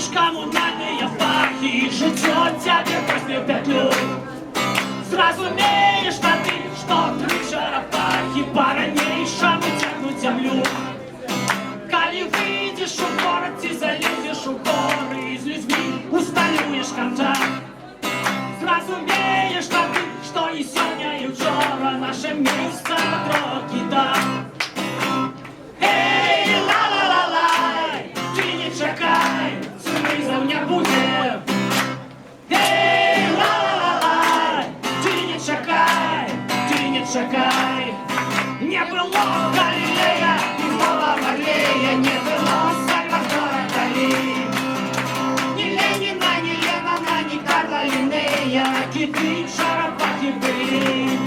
Платишь коммунальные бахи, ждет тебя песню в петлю. Зразумеешь на ты, что три шарапахи по-ранейшему тягнут землю. Коли выйдешь у город и залезешь у горы, и с людьми усталюешь контакт. Зразумеешь на ты, что и сегодня, и вчора наше место на дороге так. Эй, ла-ла-ла-лай, ты не чекай, сюрпризов не будет. Эй, ла-ла-ла-лай, ты не чекай, не было Галилея, не было Варлея, не было Сальвадора Дали. Ни Ленина, ни Ленина, ни Карла Линнея, киты шарапахи были.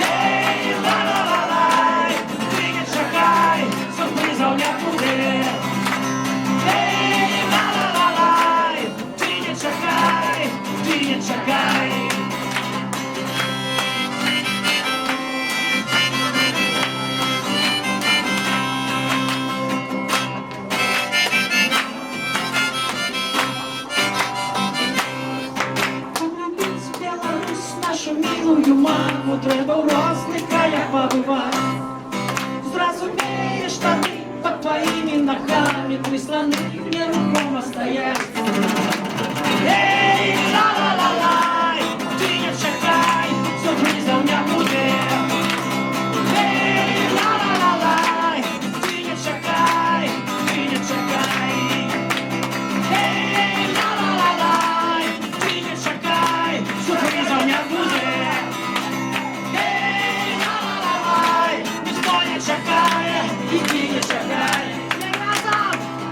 Эй, ла-ла-ла-лай, ты не чекай, сюрпризов не будет. Эй, ла-ла-ла-лай, ты не чекай, ты не чекай. Нашу милую маму треба в розних краях побывать. Зразумеешь, что ты под твоими ногами три страны нерухомо стоять. Эй, ла-ла-ла-лай, ты не чекай, сюрпризов не будет. Эй, ла-ла-ла-лай, ты не чекай, ты не чекай. Эй, ла-ла-ла-лай, ты не чекай, сюрпризов не будет. И ты не чекай.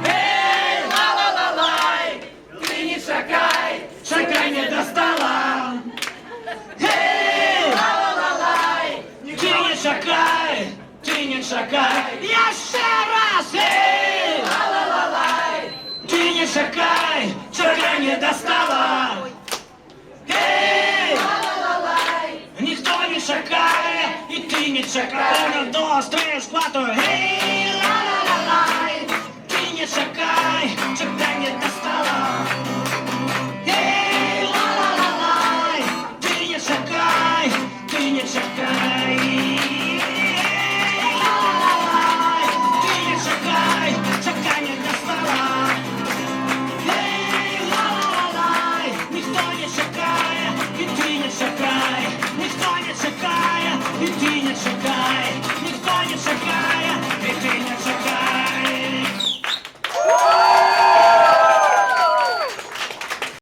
Эй, ла-ла-ла-лай, ты не чекай, чекай не достала. Эй, ла-ла-ла-лай, ты не чекай, ты не чекай. Еще раз. Эй, ла-ла-ла-лай, ты не чекай, чекай не достала. Эй, ла-ла-ла-лай, никто не чекает, и ты не чекай. 1, 2, 3, 4. Эй, ла-ла-ла-лай, ты не чекай, чекай не достала. Эй, ла-ла-ла-лай, ты не чекай, ты не чекай. Эй, ла-ла-ла-лай, ты не чекай, чекай не достала. Эй, ла-ла-ла-лай, никто не чекает, и ты не чекай. Никто не чекает, и ты не чекай.